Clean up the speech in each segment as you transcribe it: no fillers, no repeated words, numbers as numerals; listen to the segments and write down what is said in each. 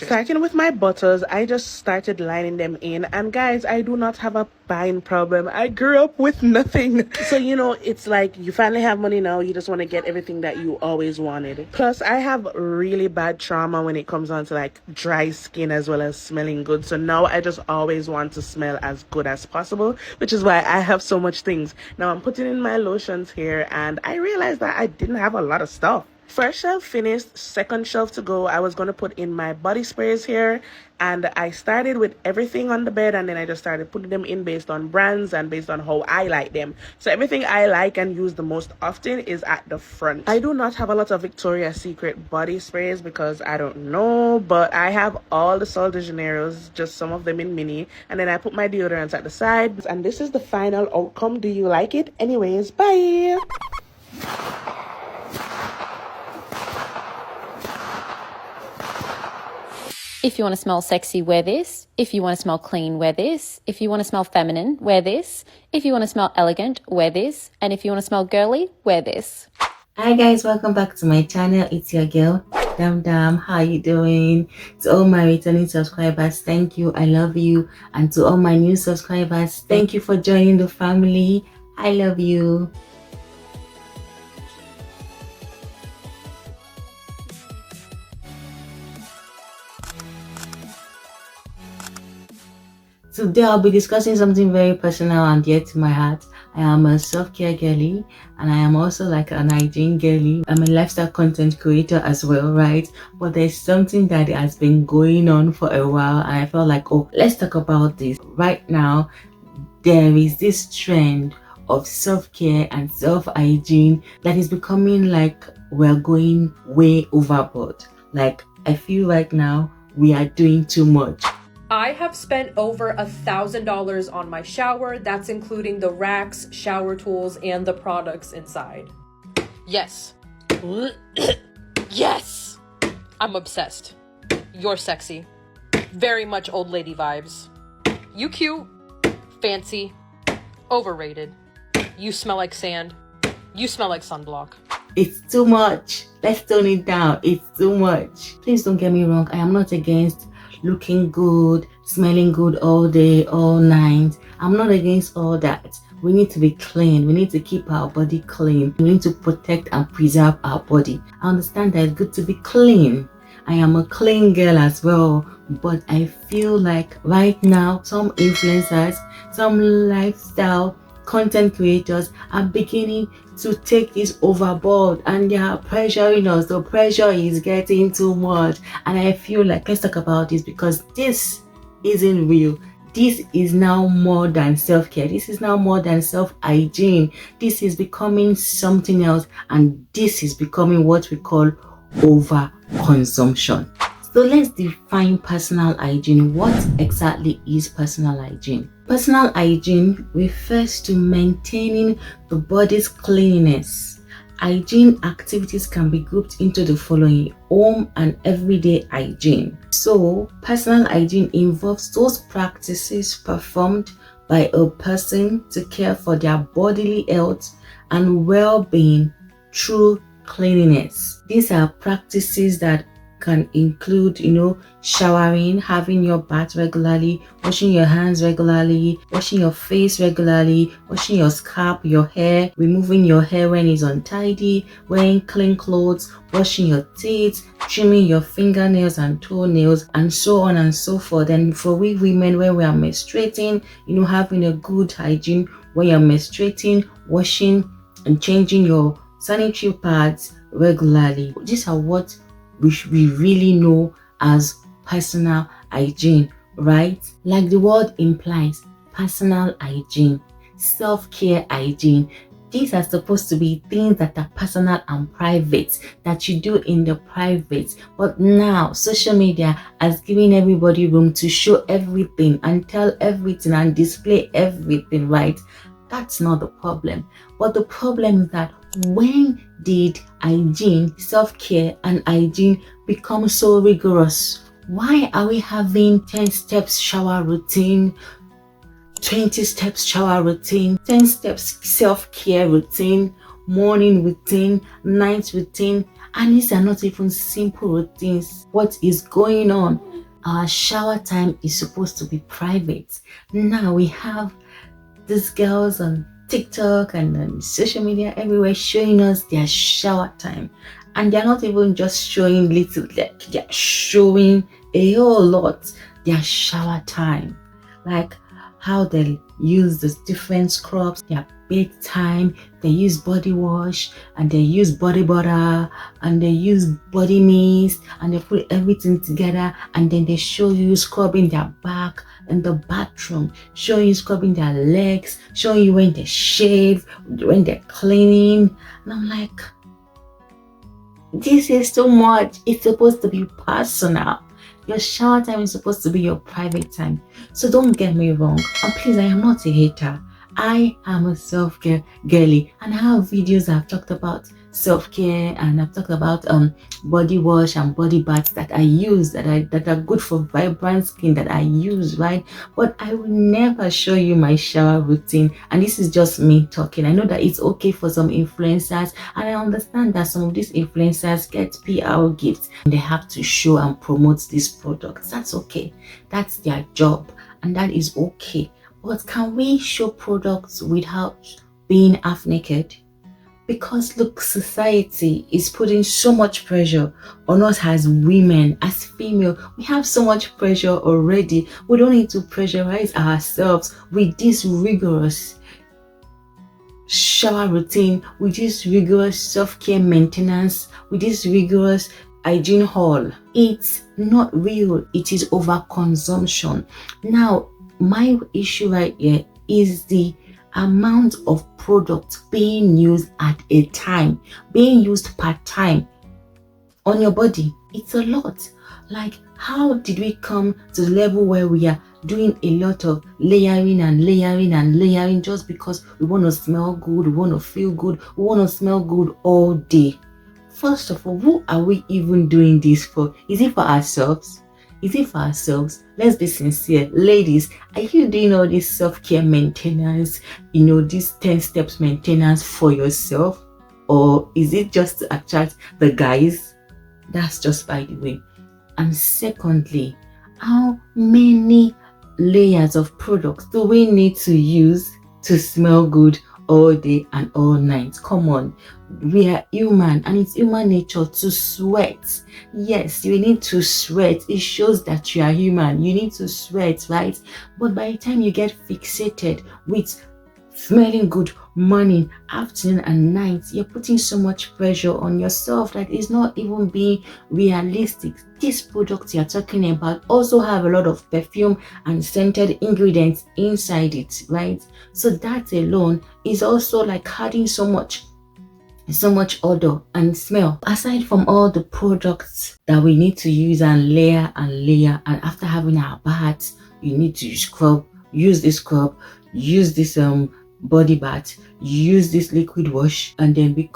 Starting with my butters, I just started lining them in. And guys, I do not have a buying problem. I grew up with nothing. So, it's like you finally have money now. You just want to get everything that you always wanted. Plus, I have really bad trauma when it comes on to like dry skin as well as smelling good. So now I just always want to smell as good as possible, which is why I have so much things. Now I'm putting in my lotions here and I realized that I didn't have a lot of stuff. First shelf finished, second shelf to go. I was going to put in my body sprays here, and I started with everything on the bed, and then I just started putting them in based on brands and based on how I like them. So everything I like and use the most often is at the front. I do not have a lot of Victoria's Secret body sprays because I don't know, but I have all the Sol de Janeiros, just some of them in mini, and then I put my deodorants at the side, and this is the final outcome. Do you like it? Anyways, bye! If you want to smell sexy, wear this. If you want to smell clean, wear this. If you want to smell feminine, wear this. If you want to smell elegant, wear this. And if you want to smell girly, wear this. Hi guys, welcome back to my channel. It's your girl Dam. How you doing? To all my returning subscribers, thank you, I love you. And to all my new subscribers, thank you for joining the family. I love you. Today I'll be discussing something very personal and dear to my heart. I am a self-care girly and I am also like an hygiene girly. I'm a lifestyle content creator as well, right? But there's something that has been going on for a while and I felt like, oh, let's talk about this. Right now, there is this trend of self-care and self-hygiene that is becoming like we're going way overboard. Like, I feel right now we are doing too much. I have spent over $1,000 on my shower. That's including the racks, shower tools, and the products inside. Yes. Yes! I'm obsessed. You're sexy. Very much old lady vibes. You cute. Fancy. Overrated. You smell like sand. You smell like sunblock. It's too much. Let's tone it down. It's too much. Please don't get me wrong. I am not against looking good, smelling good all day, all night. I'm not against all that. We need to be clean. We need to keep our body clean. We need to protect and preserve our body. I understand that it's good to be clean. I am a clean girl as well, but I feel like right now some influencers, some lifestyle content creators are beginning to take this overboard and they are pressuring us. The pressure is getting too much and I feel like let's talk about this because this isn't real. This is now more than self-care. This is now more than self-hygiene. This is becoming something else and this is becoming what we call overconsumption. So let's define personal hygiene. What exactly is personal hygiene? Personal hygiene refers to maintaining the body's cleanliness. Hygiene activities can be grouped into the following: home and everyday hygiene. So, personal hygiene involves those practices performed by a person to care for their bodily health and well-being through cleanliness. These are practices that can include, showering, having your bath regularly, washing your hands regularly, washing your face regularly, washing your scalp, your hair, removing your hair when it's untidy, wearing clean clothes, washing your teeth, trimming your fingernails and toenails, and so on and so forth. And for we women, when we are menstruating, having a good hygiene when you're menstruating, washing and changing your sanitary pads regularly. These are what we really know as personal hygiene, right? Like the word implies, personal hygiene, self-care hygiene. These are supposed to be things that are personal and private, that you do in the private. But now social media has given everybody room to show everything and tell everything and display everything, right? That's not the problem. But the problem is that when did hygiene, self-care and hygiene become so rigorous? Why are we having 10 steps shower routine, 20 steps shower routine, 10 steps self-care routine, morning routine, night routine, And these are not even simple routines. What is going on? Our shower time is supposed to be private. Now we have these girls on TikTok and on social media everywhere showing us their shower time. And they're not even just showing little, they're showing a whole lot their shower time. Like how they use the different scrubs, their bath time, they use body wash, and they use body butter, and they use body mist, and they put everything together, and then they show you scrubbing their back in the bathroom, showing you scrubbing their legs, showing you when they shave, when they're cleaning. And I'm like, this is too much. It's supposed to be personal. Your shower time is supposed to be your private time. So don't get me wrong. And please, I am not a hater. I am a self-care girly, and I have videos I've talked about self-care, and I've talked about body wash and body baths that I use, that are good for vibrant skin, that I use, right? But I will never show you my shower routine, and this is just me talking. I know that it's okay for some influencers, and I understand that some of these influencers get PR gifts and they have to show and promote these products. That's okay. That's their job, and that is okay. But can we show products without being half naked? Because look, society is putting so much pressure on us as women, as female. We have so much pressure already. We don't need to pressurize ourselves with this rigorous shower routine, with this rigorous self-care maintenance, with this rigorous hygiene haul. It's not real. It is overconsumption. Now, my issue right here is the amount of product being used at a time, being used per time on your body. It's a lot. Like, how did we come to the level where we are doing a lot of layering and layering and layering just because we want to smell good, we want to feel good, we want to smell good all day? First of all, who are we even doing this for? Is it for ourselves? Is it for ourselves? Let's be sincere. Ladies, are you doing all this self-care maintenance, this 10 steps maintenance for yourself? Or is it just to attract the guys? That's just by the way. And secondly, how many layers of products do we need to use to smell good all day and all night? Come on, we are human, and it's human nature to sweat. Yes, you need to sweat. It shows that you are human. You need to sweat, right? But by the time you get fixated with smelling good morning, afternoon, and night, you're putting so much pressure on yourself that is not even being realistic. These products you're talking about also have a lot of perfume and scented ingredients inside it, right? So that alone is also like adding so much odor and smell. Aside from all the products that we need to use and layer, and after having our bath, you need to use this scrub, use this body bath, use this liquid wash, and then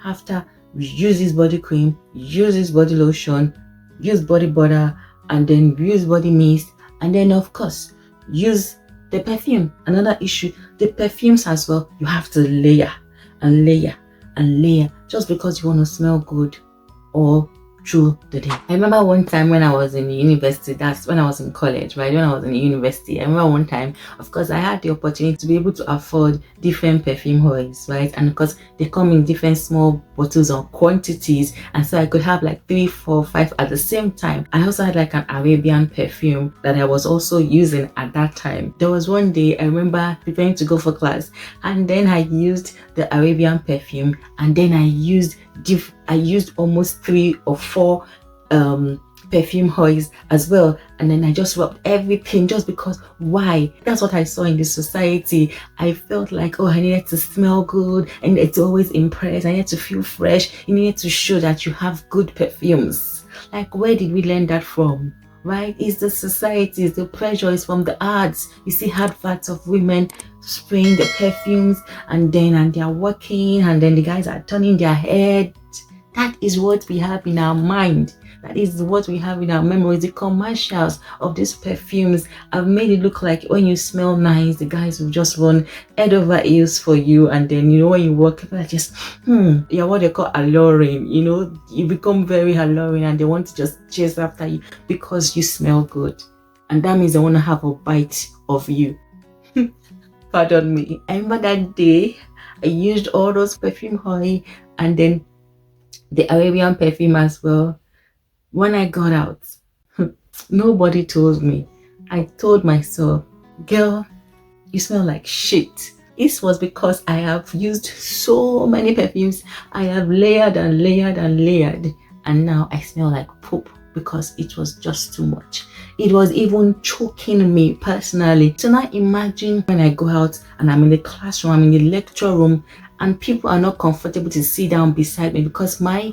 after use this body cream, use this body lotion, use body butter, and then use body mist, and then of course use the perfume. Another issue, the perfumes as well. You have to layer and layer and layer just because you want to smell good all through the day. I remember one time when I was in university, that's when I was in college, right? When I was in university, I remember one time, of course, I had the opportunity to be able to afford different perfume oils, right? And of course, they come in different small bottles or quantities, and so I could have like 3, 4, 5 at the same time. I also had like an Arabian perfume that I was also using at that time. There was one day I remember preparing to go for class, and then I used the Arabian perfume, and then I used almost 3 or 4 perfume oils as well, and then I just rubbed everything just because why? That's what I saw in the society. I felt like, oh, I needed to smell good, I needed to always impress, I needed to feel fresh, you needed to show that you have good perfumes. Like, where did we learn that from? Right? It's the society, it's the pressure, is from the ads. You see adverts of women spraying the perfumes, and they're working, and then the guys are turning their head. That is what we have in our mind. That is what we have in our memories. The commercials of these perfumes have made it look like when you smell nice, the guys will just run head over heels for you, and then when you walk, people are just you're what they call alluring. You become very alluring, and they want to just chase after you because you smell good, and that means they want to have a bite of you. Pardon me. I remember that day I used all those perfume oil and then the Arabian perfume as well. When I got out, nobody told me. I told myself, girl, you smell like shit. This was because I have used so many perfumes. I have layered and layered and layered, and now I smell like poop because it was just too much. It was even choking me personally. So now imagine when I go out and I'm in the classroom, I'm in the lecture room, and people are not comfortable to sit down beside me because my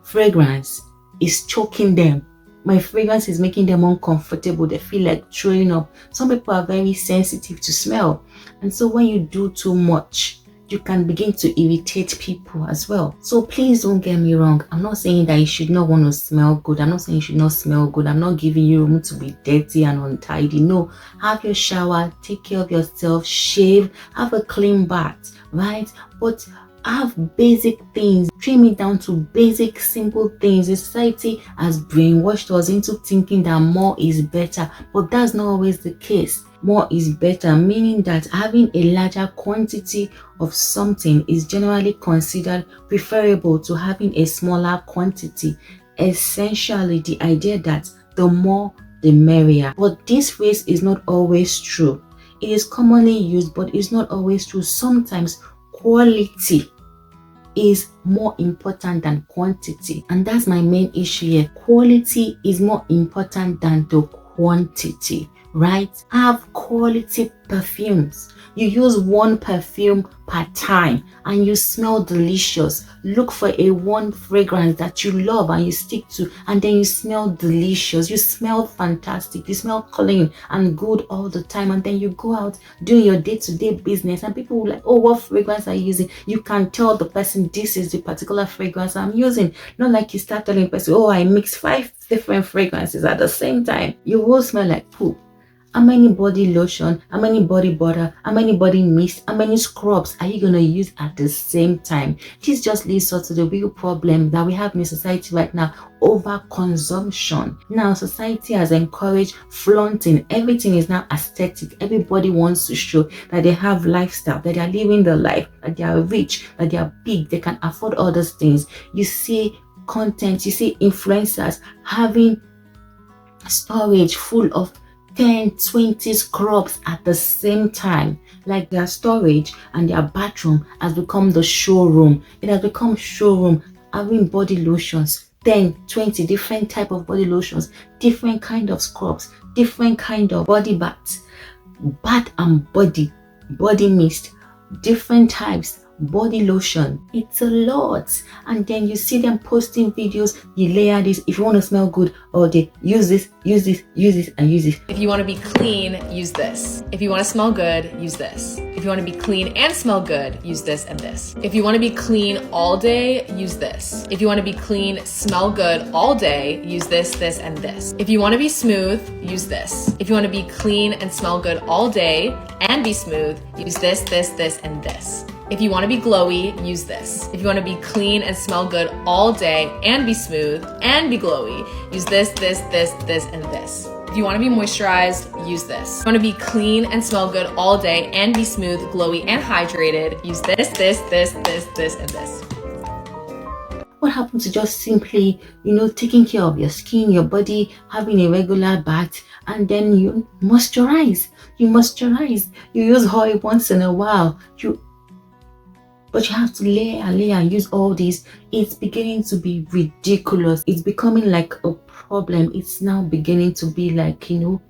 fragrance is choking them. My fragrance is making them uncomfortable. They feel like throwing up. Some people are very sensitive to smell. And so when you do too much, you can begin to irritate people as well. So please don't get me wrong. I'm not saying that you should not want to smell good. I'm not saying you should not smell good. I'm not giving you room to be dirty and untidy. No, have your shower, take care of yourself, shave, have a clean bath, right? But have basic things, trim it down to basic, simple things. The society has brainwashed us into thinking that more is better, but that's not always the case. More is better, meaning that having a larger quantity of something is generally considered preferable to having a smaller quantity. Essentially, the idea that the more the merrier. But this phrase is not always true. It is commonly used, but it's not always true. Sometimes quality is more important than quantity, and that's my main issue here. Quality is more important than the quantity, right? Have quality perfumes. You use one perfume per time and you smell delicious. Look for a one fragrance that you love and you stick to, and then you smell delicious. You smell fantastic. You smell clean and good all the time, and then you go out doing your day-to-day business and people will like, oh, what fragrance are you using? You can tell the person, this is the particular fragrance I'm using. Not like you start telling the person, oh, I mix 5 different fragrances at the same time. You will smell like poop. How many body lotion, how many body butter, how many body mist, how many scrubs are you going to use at the same time? This just leads us to the real problem that we have in society right now: overconsumption. Now, society has encouraged flaunting. Everything is now aesthetic. Everybody wants to show that they have lifestyle, that they are living their life, that they are rich, that they are big, they can afford all those things. You see content, you see influencers having storage full of 10, 20 scrubs at the same time. Like their storage and their bathroom has become the showroom. It has become showroom, having body lotions, 10, 20 different type of body lotions, different kind of scrubs, different kind of body baths, bath and body mist, different types, body lotion. It's a lot. And then you see them posting videos. You layer this. If you want to smell good all day, use this, use this, use this, and use this. If you want to be clean, use this. If you want to smell good, use this. If you want to be clean and smell good, use this and this. If you want to be clean all day, use this. If you want to be clean, smell good all day, use this, this, and this. If you want to be smooth, use this. If you want to be clean and smell good all day and be smooth, use this, this, this, and this. If you want to be glowy, use this. If you want to be clean and smell good all day and be smooth and be glowy, use this, this, this, this, and this. If you want to be moisturized, use this. If you want to be clean and smell good all day and be smooth, glowy, and hydrated, use this, this, this, this, this, and this. What happened to just simply, taking care of your skin, your body, having a regular bath, and then you moisturize. You use oil once in a while. But you have to layer and use all these. It's beginning to be ridiculous. It's becoming like a problem. It's now beginning to be like,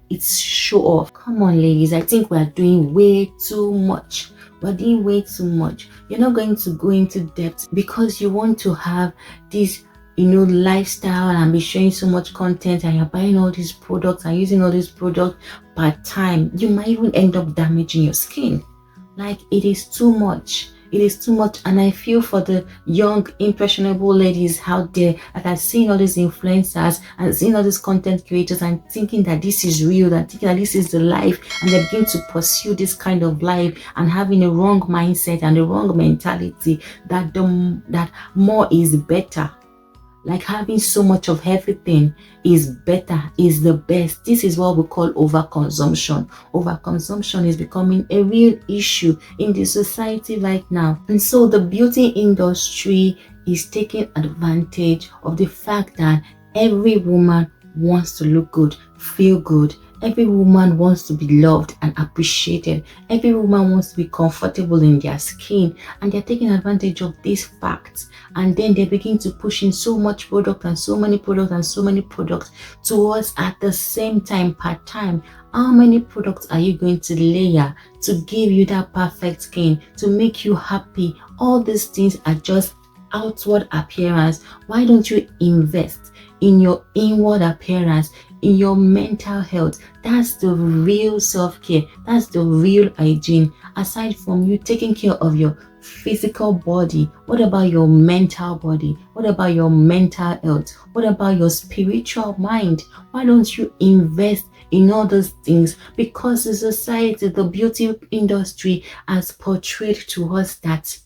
it's show off. Come on, ladies. I think we're doing way too much. We're doing way too much. You're not going to go into depth because you want to have this, lifestyle and be showing so much content, and you're buying all these products and using all these products per time. You might even end up damaging your skin. Like, it is too much. It is too much, and I feel for the young, impressionable ladies out there that are seeing all these influencers and seeing all these content creators and thinking that this is real, and thinking that this is the life, and they begin to pursue this kind of life and having a wrong mindset and a wrong mentality that that more is better. Like having so much of everything is better, is the best. This is what we call overconsumption. Overconsumption is becoming a real issue in the society right now. And so the beauty industry is taking advantage of the fact that every woman wants to look good, feel good. Every woman wants to be loved and appreciated. Every woman wants to be comfortable in their skin, and they're taking advantage of these facts. And then they begin to push in so much product and so many products and so many products to us at the same time, part time. How many products are you going to layer to give you that perfect skin, to make you happy? All these things are just outward appearance. Why don't you invest in your inward appearance, in your mental health? That's the real self-care. That's the real hygiene. Aside from you taking care of your physical body, what about your mental body? What about your mental health? What about your spiritual mind? Why don't you invest in all those things? Because the society, the beauty industry has portrayed to us that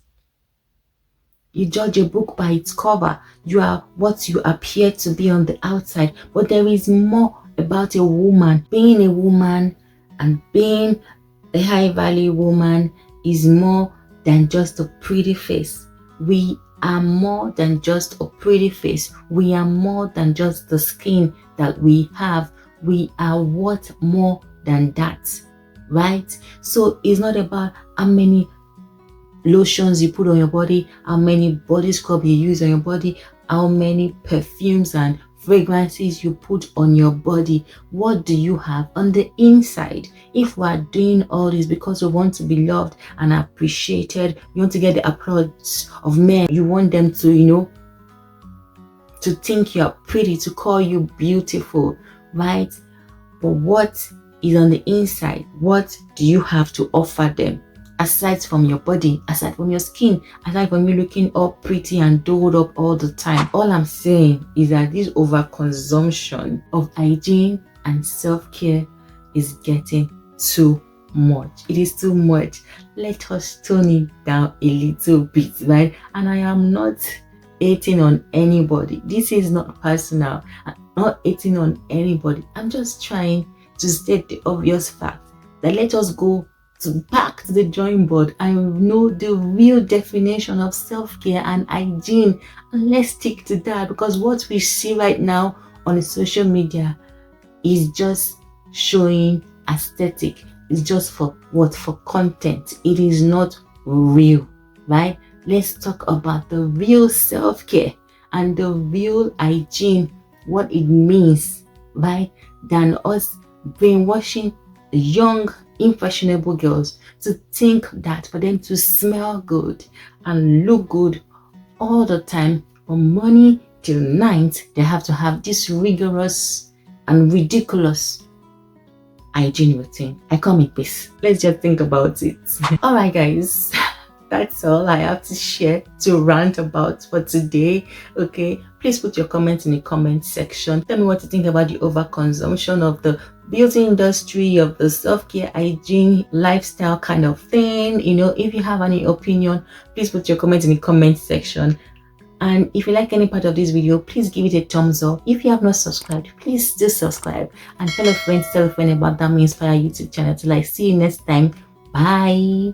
you judge a book by its cover. You are what you appear to be on the outside. But there is more about a woman. Being a woman and being a high value woman is more than just a pretty face. We are more than just a pretty face. We are more than just the skin that we have. We are what more than that, right? So it's not about how many lotions you put on your body, how many body scrub you use on your body, how many perfumes and fragrances you put on your body. What do you have on the inside? If we are doing all this because we want to be loved and appreciated, you want to get the applause of men, you want them to, to think you're pretty, to call you beautiful, right? But what is on the inside? What do you have to offer them? Aside from your body, aside from your skin, aside from you looking all pretty and dolled up all the time. All I'm saying is that this overconsumption of hygiene and self-care is getting too much. It is too much. Let us tone it down a little bit, right? And I am not hating on anybody. This is not personal. I'm not hating on anybody. I'm just trying to state the obvious fact that let us go back to the drawing board and know the real definition of self-care and hygiene, and let's stick to that, because what we see right now on the social media is just showing aesthetic. It's just for content. It is not real, right? Let's talk about the real self-care and the real hygiene, what it means, right? Than us brainwashing young impressionable girls to think that for them to smell good and look good all the time, from morning till night, they have to have this rigorous and ridiculous hygiene routine. I come in peace. Let's just think about it. All right, guys. That's all I have to share, to rant about for today. Okay, please put your comments in the comment section. Tell me what you think about the overconsumption of the beauty industry, of the self-care, hygiene, lifestyle kind of thing. If you have any opinion, please put your comments in the comment section. And if you like any part of this video, please give it a thumbs up. If you have not subscribed, please do subscribe. And tell a friend about that Me Inspire YouTube channel. Till I see you next time. Bye.